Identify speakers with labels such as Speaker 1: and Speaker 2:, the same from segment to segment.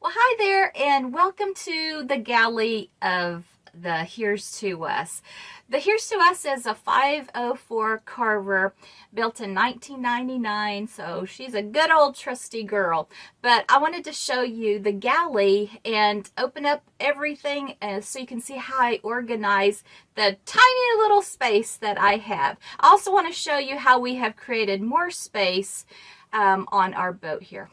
Speaker 1: Well, hi there, and welcome to the galley of the Here's to Us. The Here's to Us is a 504 Carver built in 1999, so she's a good old trusty girl. But I wanted to show you the galley and open up everything so you can see how I organize the tiny little space that I have. I also want to show you how we have created more space on our boat here.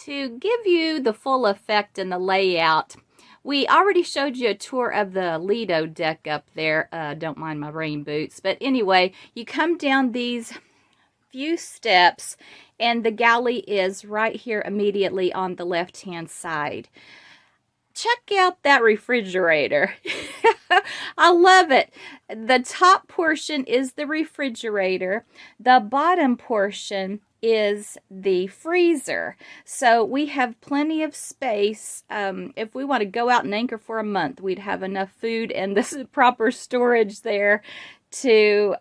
Speaker 1: To give you the full effect and the layout, we already showed you a tour of the Lido deck up there. Don't mind my rain boots. But anyway, you come down these few steps and the galley is right here immediately on the left-hand side. Check out that refrigerator. I love it. The top portion is the refrigerator. The bottom portion is the freezer. So we have plenty of space. If we want to go out and anchor for a month, we'd have enough food and this proper storage there to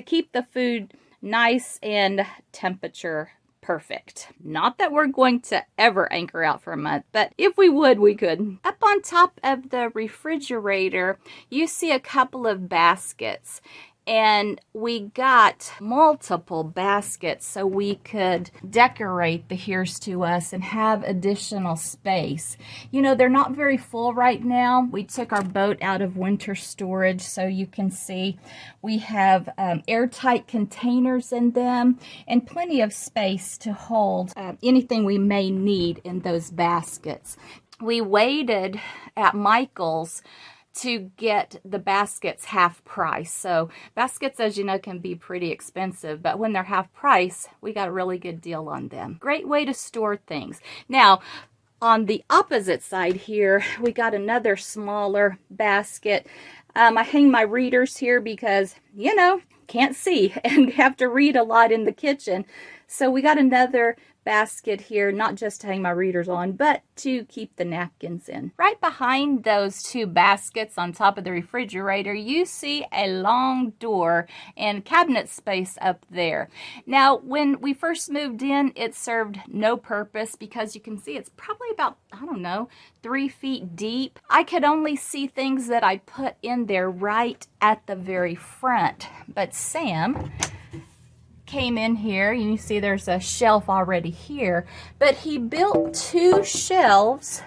Speaker 1: keep the food nice and temperature perfect. Not that we're going to ever anchor out for a month, but if we would, we could. Up on top of the refrigerator, you see a couple of baskets. And we got multiple baskets so we could decorate the Here's to Us and have additional space. You know, they're not very full right now. We took our boat out of winter storage, so you can see we have airtight containers in them and plenty of space to hold anything we may need in those baskets. We waited at Michael's to get the baskets half price. So baskets, as you know, can be pretty expensive, but when they're half price, we got a really good deal on them. Great way to store things. Now, on the opposite side here, we got another smaller basket. I hang my readers here because, you know, can't see and have to read a lot in the kitchen. So we got another basket here, not just to hang my readers on, but to keep the napkins in. Right behind those two baskets on top of the refrigerator, you see a long door and cabinet space up there. Now, when we first moved in, it served no purpose because you can see it's probably about, I don't know, 3 feet deep. I could only see things that I put in there right at the very front. But Sam came in here, and you see there's a shelf already here, but he built 2 shelves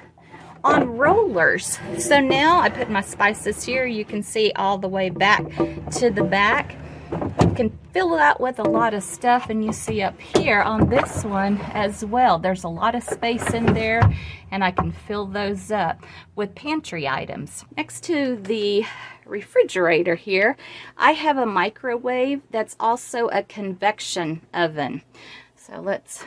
Speaker 1: on rollers. So now I put my spices here. You can see all the way back to the back. You can fill it out with a lot of stuff, and you see up here on this one as well, there's a lot of space in there, and I can fill those up with pantry items. Next to the refrigerator here, I have a microwave that's also a convection oven. So let's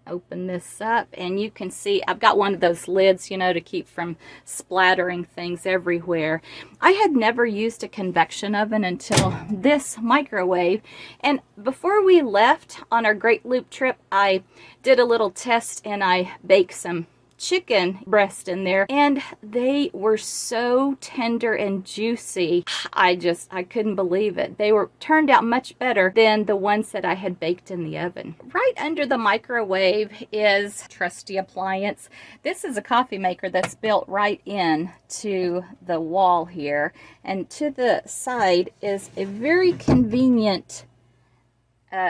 Speaker 1: open this up, and you can see I've got one of those lids, you know, to keep from splattering things everywhere. I had never used a convection oven until this microwave, and before we left on our Great Loop trip, I did a little test and I baked some chicken breast in there, and they were so tender and juicy. I couldn't believe it. They turned out much better than the ones that I had baked in the oven. Right under the microwave is a trusty appliance. This is a coffee maker that's built right in to the wall here, and to the side is a very convenient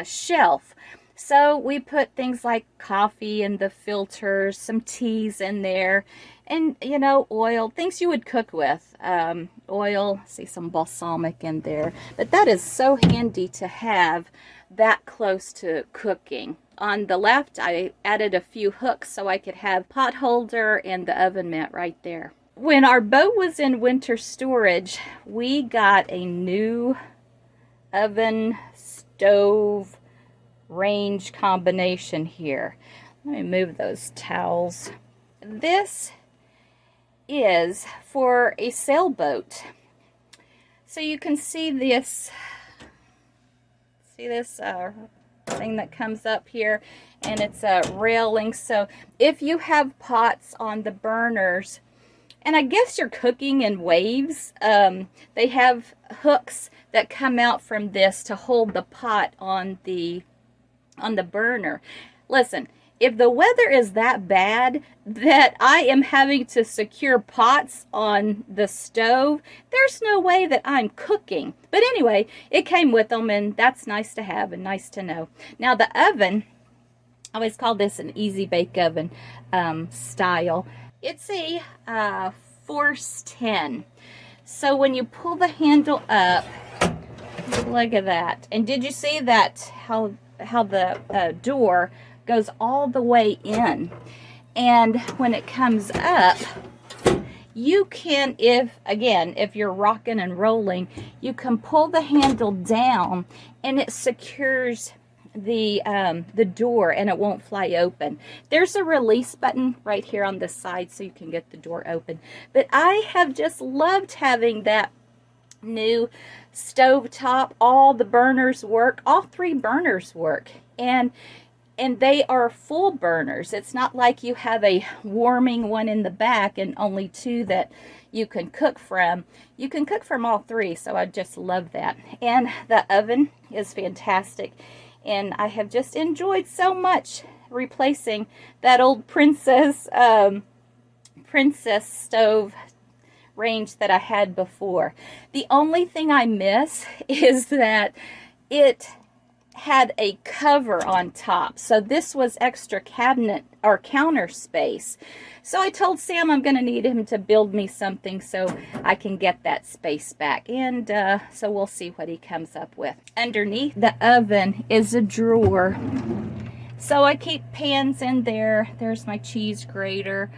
Speaker 1: shelf. So we put things like coffee in the filters, some teas in there, and, you know, oil, things you would cook with. Oil, see some balsamic in there. But that is so handy to have that close to cooking. On the left, I added a few hooks so I could have pot holder and the oven mitt right there. When our boat was in winter storage, we got a new oven, stove, range combination here. Let me move those towels. This is for a sailboat. So you can see this thing that comes up here, and it's a railing. So if you have pots on the burners, And I guess you're cooking in waves. They have hooks that come out from this to hold the pot on the burner. Listen, if the weather is that bad that I am having to secure pots on the stove, there's no way that I'm cooking. But anyway, it came with them, and that's nice to have and nice to know. Now the oven, I always call this an easy bake oven style. It's a force 10. So when you pull the handle up, look at that. And did you see that how the door goes all the way in? And when it comes up, you can, if you're rocking and rolling, you can pull the handle down and it secures the door and it won't fly open. There's a release button right here on the side so you can get the door open. But I have just loved having that new stove top. All the burners work. All 3 burners work. And they are full burners. It's not like you have a warming one in the back and only 2 that you can cook from. You can cook from all 3, so I just love that. And the oven is fantastic. And I have just enjoyed so much replacing that old princess stove range that I had before. The only thing I miss is that it had a cover on top. So this was extra cabinet or counter space. So I told Sam I'm going to need him to build me something so I can get that space back. And so we'll see what he comes up with. Underneath the oven is a drawer. So I keep pans in there. There's my cheese grater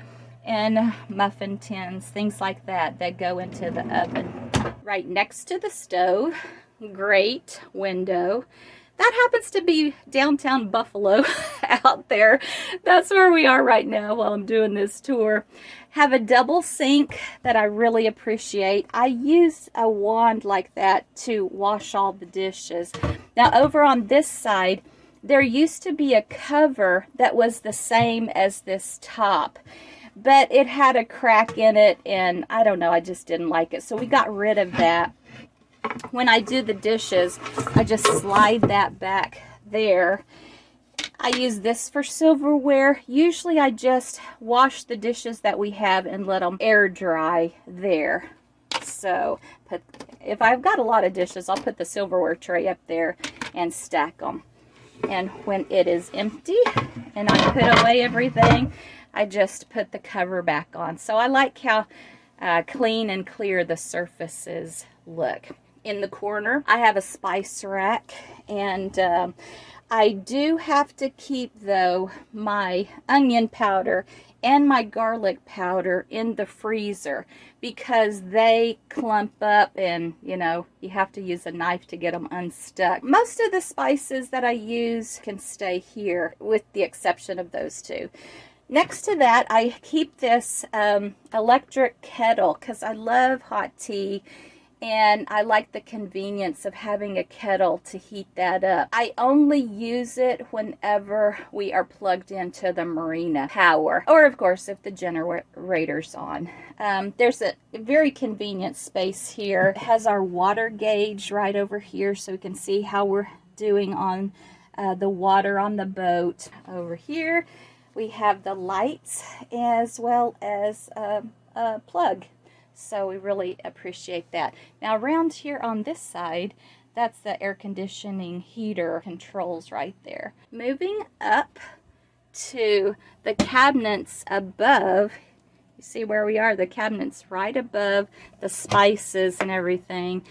Speaker 1: and muffin tins, things like that go into the oven. Right next to the stove, great window. That happens to be downtown Buffalo out there. That's where we are right now while I'm doing this tour. Have a double sink that I really appreciate. I use a wand like that to wash all the dishes. Now over on this side, there used to be a cover that was the same as this top, but it had a crack in it and I don't know, I just didn't like it. So we got rid of that. When I do the dishes, I just slide that back there. I use this for silverware. Usually I just wash the dishes that we have and let them air dry there. So if I've got a lot of dishes, I'll put the silverware tray up there and stack them. And when it is empty and I put away everything, I just put the cover back on. So I like how clean and clear the surfaces look. In the corner, I have a spice rack, and I do have to keep, though, my onion powder and my garlic powder in the freezer because they clump up and, you know, you have to use a knife to get them unstuck. Most of the spices that I use can stay here with the exception of those 2. Next to that, I keep this electric kettle because I love hot tea. And I like the convenience of having a kettle to heat that up. I only use it whenever we are plugged into the marina power. Or, of course, if the generator's on. There's a very convenient space here. It has our water gauge right over here so we can see how we're doing on the water on the boat. Over here, we have the lights as well as a plug. So we really appreciate that. Now around here on this side, that's the air conditioning heater controls right there. Moving up to the cabinets above, you see where we are, the cabinets right above the spices and everything.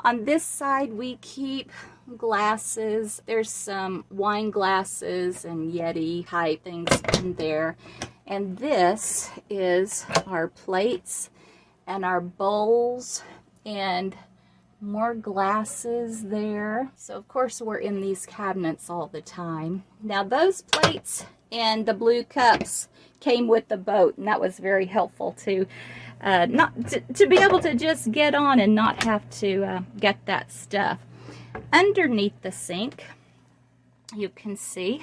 Speaker 1: On this side we keep glasses. There's some wine glasses and Yeti type things in there. And this is our plates and our bowls and more glasses there. So of course we're in these cabinets all the time. Now those plates and the blue cups came with the boat, and that was very helpful to be able to just get on and not have to get that stuff. Underneath the sink, you can see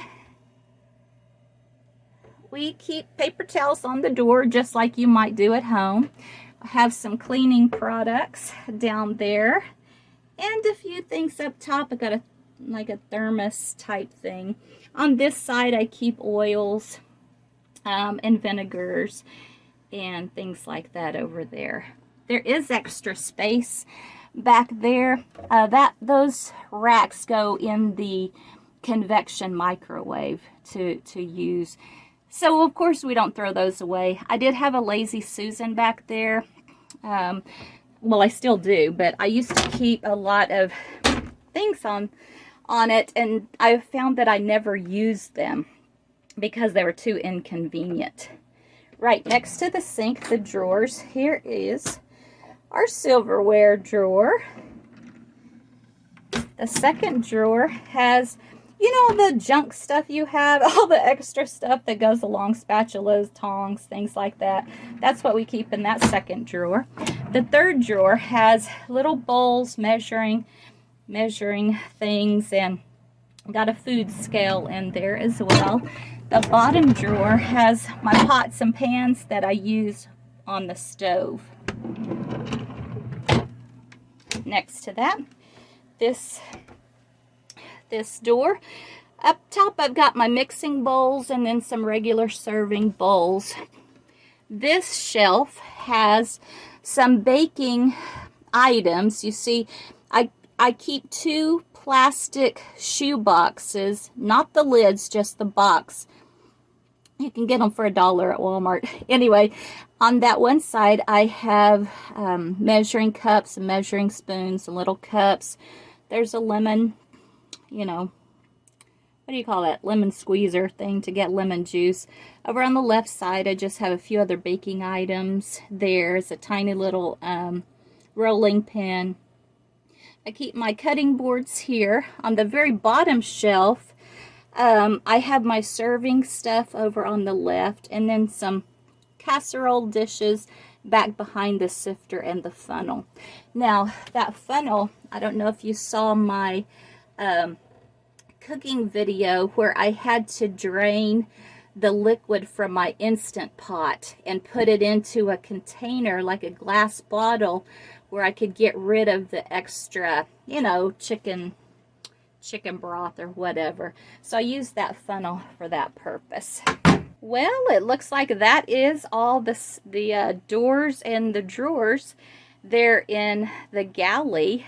Speaker 1: we keep paper towels on the door just like you might do at home. I have some cleaning products down there and a few things up top. I got like a thermos type thing. On this side I keep oils and vinegars and things like that over there. There is extra space back there. Those racks go in the convection microwave to use. So of course we don't throw those away. I did have a Lazy Susan back there. Well, I still do, but I used to keep a lot of things on it, and I found that I never used them because they were too inconvenient. Right next to the sink, the drawers, here is our silverware drawer. The second drawer has, you know, the junk stuff you have, all the extra stuff that goes along, spatulas, tongs, things like that. That's what we keep in that second drawer. The third drawer has little bowls, measuring things, and got a food scale in there as well. The bottom drawer has my pots and pans that I use on the stove. Next to that, this door. Up top I've got my mixing bowls and then some regular serving bowls. This shelf has some baking items. You see, I keep 2 plastic shoe boxes, not the lids, just the box. You can get them for $1 at Walmart. Anyway, on that one side I have measuring cups and measuring spoons and little cups. There's a lemon, you know, what do you call that? Lemon squeezer thing to get lemon juice. Over on the left side I just have a few other baking items. There's a tiny little rolling pin. I keep my cutting boards here. On the very bottom shelf, I have my serving stuff over on the left, and then some casserole dishes back behind the sifter and the funnel. Now, that funnel, I don't know if you saw my cooking video where I had to drain the liquid from my Instant Pot and put it into a container, like a glass bottle, where I could get rid of the extra, you know, chicken broth or whatever. So I used that funnel for that purpose. Well, it looks like that is all the doors and the drawers there in the Galley.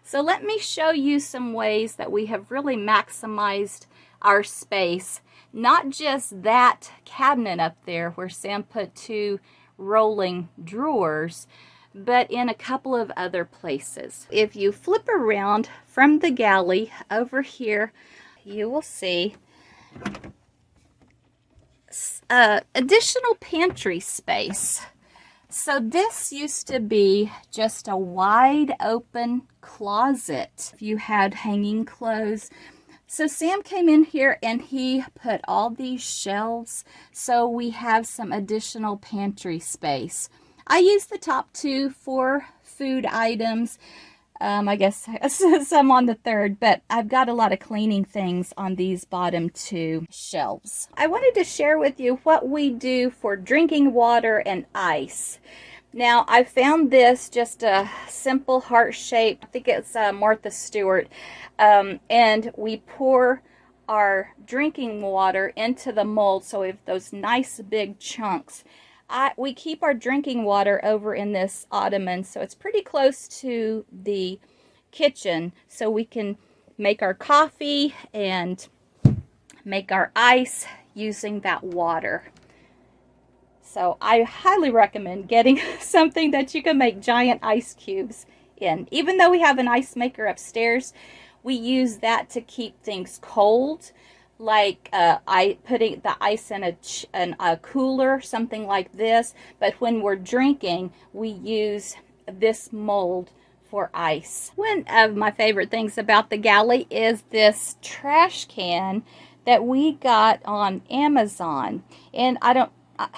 Speaker 1: So let me show you some ways that we have really maximized our space. Not just that cabinet up there where Sam put 2 rolling drawers, but in a couple of other places. If you flip around from the Galley over here, you will see additional pantry space. So this used to be just a wide open closet. If you had hanging clothes. So Sam came in here and he put all these shelves, so we have some additional pantry space. I use the top 2 for food items. I guess some on the third, but I've got a lot of cleaning things on these bottom 2 shelves. I wanted to share with you what we do for drinking water and ice. Now, I found this, just a simple heart shape. I think it's Martha Stewart. And we pour our drinking water into the mold, so we have those nice big chunks. We keep our drinking water over in this ottoman, so it's pretty close to the kitchen, so we can make our coffee and make our ice using that water. So I highly recommend getting something that you can make giant ice cubes in. Even though we have an ice maker upstairs, we use that to keep things cold. Like putting the ice in a cooler, something like this. But when we're drinking, we use this mold for ice. One of my favorite things about the Galley is this trash can that we got on Amazon. And I don't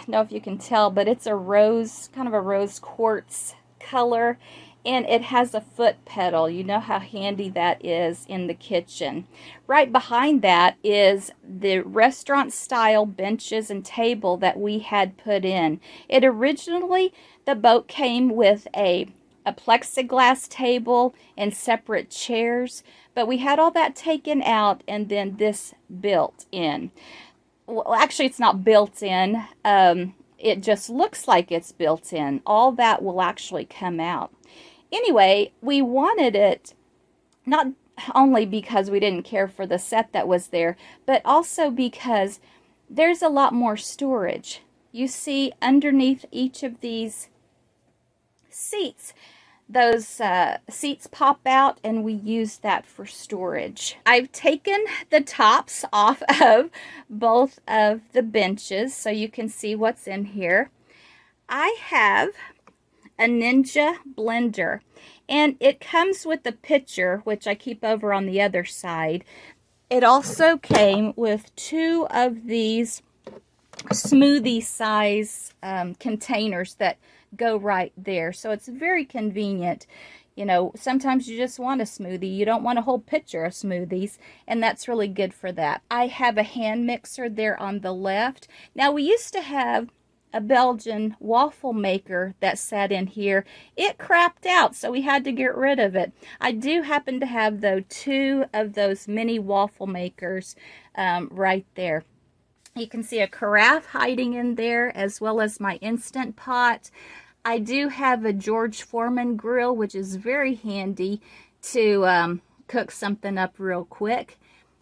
Speaker 1: know if you can tell, but it's a rose, kind of a rose quartz color. and it has a foot pedal. You know how handy that is in the kitchen. Right behind that is the restaurant style benches and table that we had put in. It originally, the boat came with a plexiglass table and separate chairs, but we had all that taken out and then this built in. Well, actually it's not built in. It just looks like it's built in. All that will actually come out. Anyway, we wanted it not only because we didn't care for the set that was there, but also because there's a lot more storage. You see underneath each of these seats, those seats pop out, and we use that for storage. I've taken the tops off of both of the benches so you can see what's in here. I have a Ninja blender, and it comes with a pitcher, which I keep over on the other side. It also came with 2 of these smoothie size containers that go right there, so it's very convenient. You know, sometimes you just want a smoothie, you don't want a whole pitcher of smoothies, and that's really good for that. I have a hand mixer there on the left. Now, we used to have a Belgian waffle maker that sat in here. It crapped out, so we had to get rid of it. I do happen to have, though, 2 of those mini waffle makers right there. You can see a carafe hiding in there, as well as my Instant Pot. I do have a George Foreman grill, which is very handy to cook something up real quick.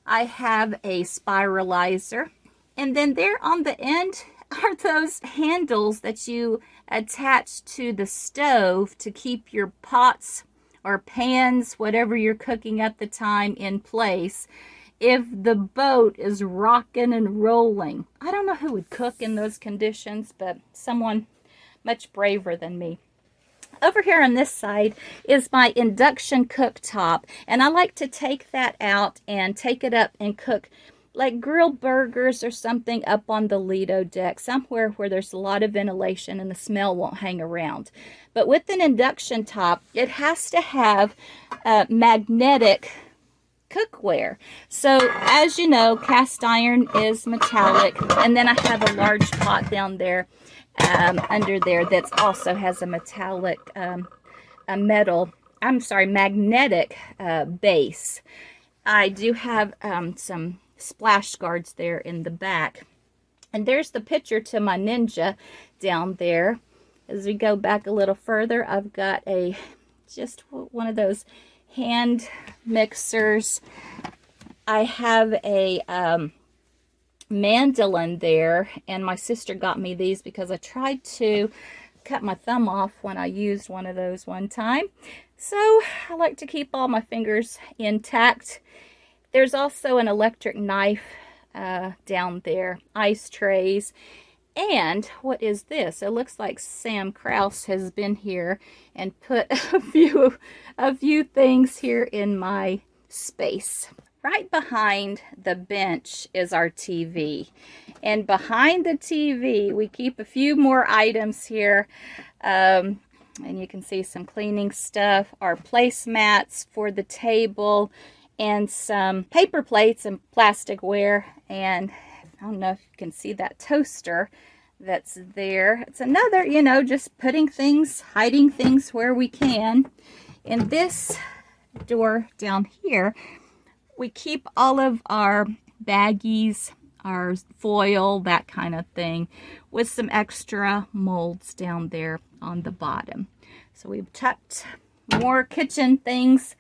Speaker 1: I have a spiralizer. And then there on the end are those handles that you attach to the stove to keep your pots or pans, whatever you're cooking at the time, in place if the boat is rocking and rolling. I don't know who would cook in those conditions, but someone much braver than me. Over here on this side is my induction cooktop, and I like to take that out and take it up and cook like grilled burgers or something up on the Lido deck, somewhere where there's a lot of ventilation and the smell won't hang around. But with an induction top, it has to have magnetic cookware. So as you know, cast iron is metallic, and then I have a large pot down there under there that also has a metallic magnetic base. I do have some splash guards there in the back, and there's the picture to my Ninja down there. As we go back a little further, I've got just one of those hand mixers. I have a mandolin there, and my sister got me these because I tried to cut my thumb off when I used one of those one time. So I like to keep all my fingers intact. There's also an electric knife down there, ice trays. And what is this? It looks like Sam Krause has been here and put a few things here in my space. Right behind the bench is our TV. And behind the TV, we keep a few more items here. And you can see some cleaning stuff, our placemats for the table, and some paper plates and plasticware. And I don't know if you can see that toaster that's there. It's another, you know, just putting things, hiding things where we can. In this door down here, we keep all of our baggies, our foil, that kind of thing, with some extra molds down there on the bottom. So we've tucked more kitchen things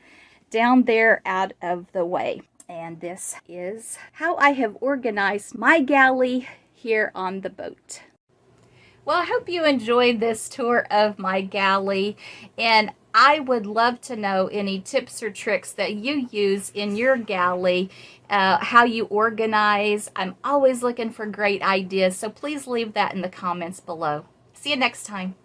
Speaker 1: down there out of the way. And this is how I have organized my galley here on the boat. Well, I hope you enjoyed this tour of my galley, and I would love to know any tips or tricks that you use in your galley, how you organize. I'm always looking for great ideas, so please leave that in the comments below. See you next time.